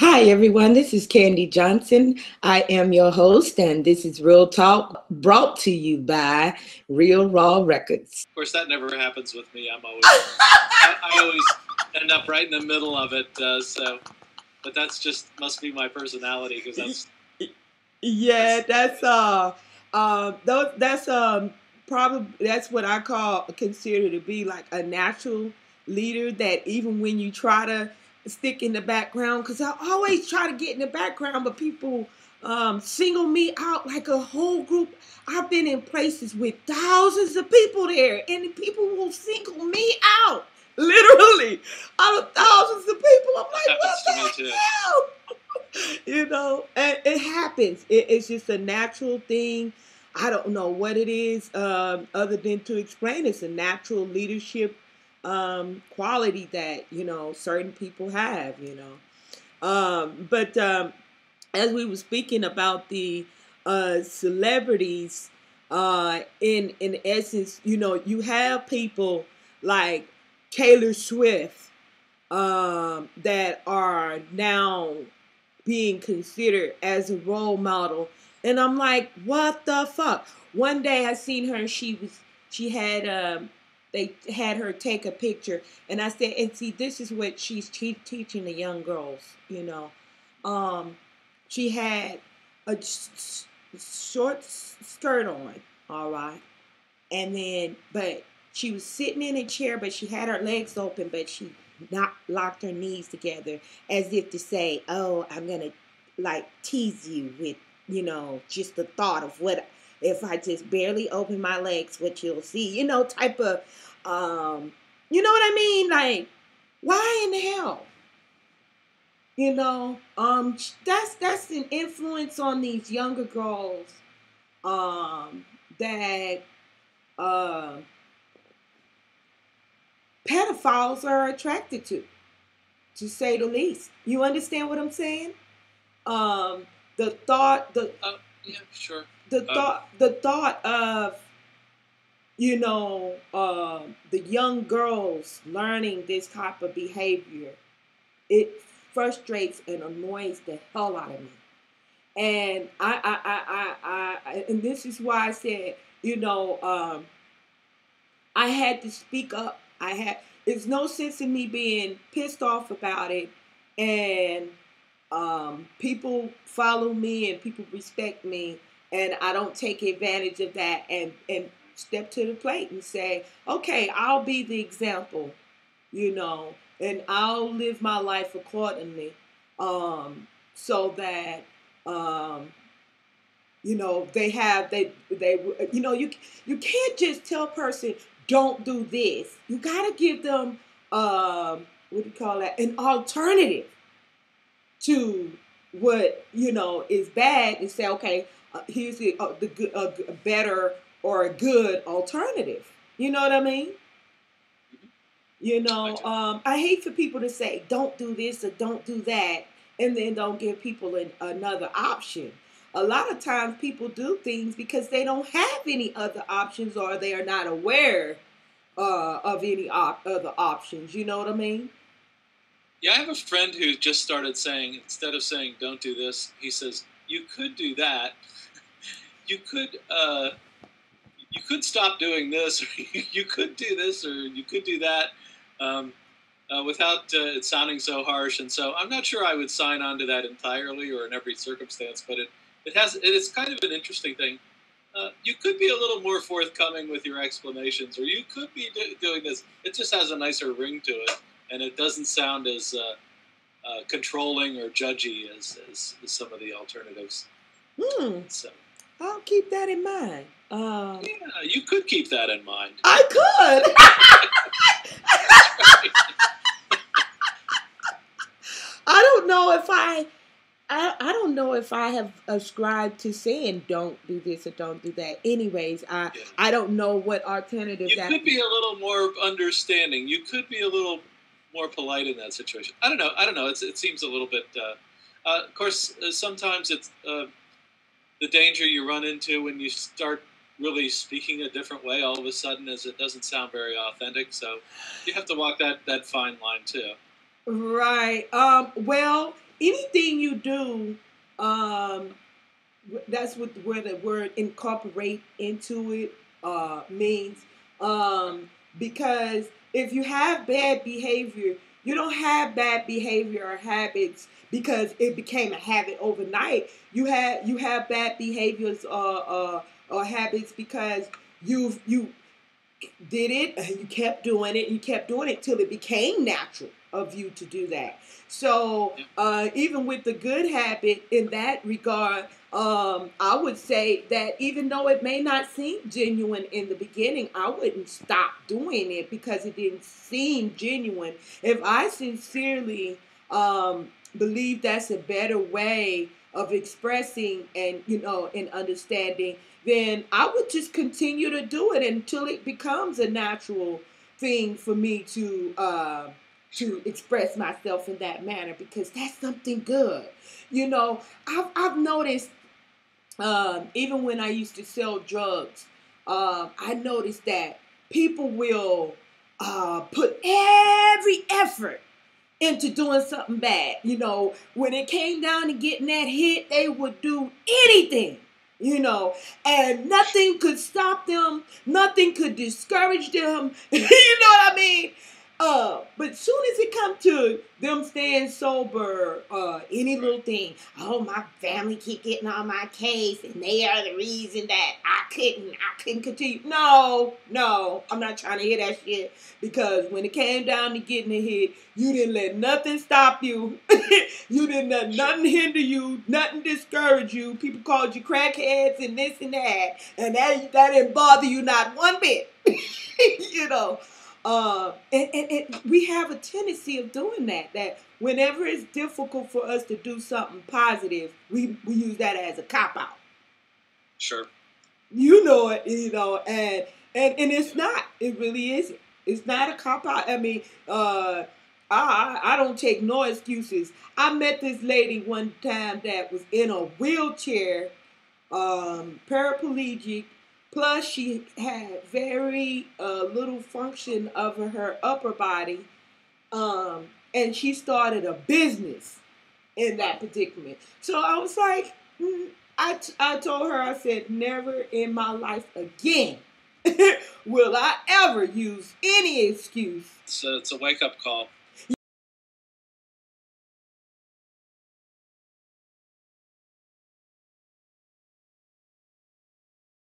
Hi, everyone. This is Candy Johnson. I am your host, and this is Real Talk brought to you by Real Raw Records. Of course, that never happens with me. I always end up right in the middle of it. But that's just must be my personality because Yeah, that's that's those that's probably that's what I call consider to be like a natural leader that even when you try to stick in the background, because I always try to get in the background, but people single me out like a whole group. I've been in places with thousands of people there, and the people will single me out. Literally, out of thousands of people. I'm like, what happens to me the too. hell? And it happens. It's just a natural thing. I don't know what it is, other than to explain. It's a natural leadership quality that certain people have. But as we were speaking about the celebrities, in essence, you have people like Taylor Swift that are now being considered as a role model. And I'm like, what the fuck? One day I seen her and she had they had her take a picture, and I said, and see, this is what she's teaching the young girls. Um she had a short skirt on, all right, and then but she was sitting in a chair, but she had her legs open, but she not locked her knees together as if to say, "Oh, I'm gonna like tease you with just the thought of what if I just barely open my legs, what you'll see." Type of you know what I mean? Like, why in the hell? That's an influence on these younger girls that uh, pedophiles are attracted to say the least. You understand what I'm saying? Um, the thought, Yeah, sure. the thought of the young girls learning this type of behavior, it frustrates and annoys the hell out of me. And and this is why I said, I had to speak up. There's no sense in me being pissed off about it, and people follow me and people respect me, and I don't take advantage of that and step to the plate and say, okay, I'll be the example, and I'll live my life accordingly, so that um, you can't just tell a person don't do this. You gotta give them what do you call that, an alternative to what is bad, and say, okay, here's the good, a better or a good alternative. You know what I mean? I do. I hate for people to say don't do this or don't do that, and then don't give people another option. A lot of times people do things because they don't have any other options, or they are not aware of any other options. You know what I mean? Yeah, I have a friend who just started saying instead of saying "don't do this," he says you could do that. You could you could stop doing this, or you could do this, or you could do that. Um, without it sounding so harsh. And so I'm not sure I would sign on to that entirely or in every circumstance, but it's kind of an interesting thing. You could be a little more forthcoming with your explanations, or you could be doing this. It just has a nicer ring to it, and it doesn't sound as controlling or judgy as some of the alternatives. Hmm. So I'll keep that in mind. yeah, you could keep that in mind. I could. That's right. I don't know if I don't know if I have ascribed to saying don't do this or don't do that. Anyways, Yeah. I don't know what alternative You that. could be a little more understanding. You could be a little more polite in that situation. I don't know. I don't know. It seems a little bit. Of course, sometimes it's the danger you run into when you start really speaking a different way. All of a sudden, is it doesn't sound very authentic. So you have to walk that fine line too. Right. Well, anything you do, um, that's what where the word incorporate into it means. Because if you have bad behavior, you don't have bad behavior or habits because it became a habit overnight. You have bad behaviors or habits because you did it and you kept doing it and you kept doing it till it became natural of you to do that. So even with the good habit in that regard, I would say that even though it may not seem genuine in the beginning, I wouldn't stop doing it because it didn't seem genuine. If I sincerely believe that's a better way of expressing and and understanding, then I would just continue to do it until it becomes a natural thing for me to express myself in that manner because that's something good. I've noticed even when I used to sell drugs, I noticed that people will put every effort into doing something bad. When it came down to getting that hit, they would do anything, and nothing could stop them, nothing could discourage them. You know what I mean? But soon as it come to them staying sober, any little thing, oh, my family keep getting on my case, and they are the reason that I couldn't continue. No, I'm not trying to hear that shit because when it came down to getting a hit, you didn't let nothing stop you. You didn't let nothing hinder you, nothing discourage you. People called you crackheads and this and that didn't bother you not one bit. you know. And we have a tendency of doing that whenever it's difficult for us to do something positive, we use that as a cop-out. Sure. You know it, and it's not. It really isn't. It's not a cop-out. I mean, I don't take no excuses. I met this lady one time that was in a wheelchair, paraplegic. Plus, she had very little function of her upper body, and she started a business in that predicament. So I was like, I told her, I said, never in my life again will I ever use any excuse. So it's a wake-up call.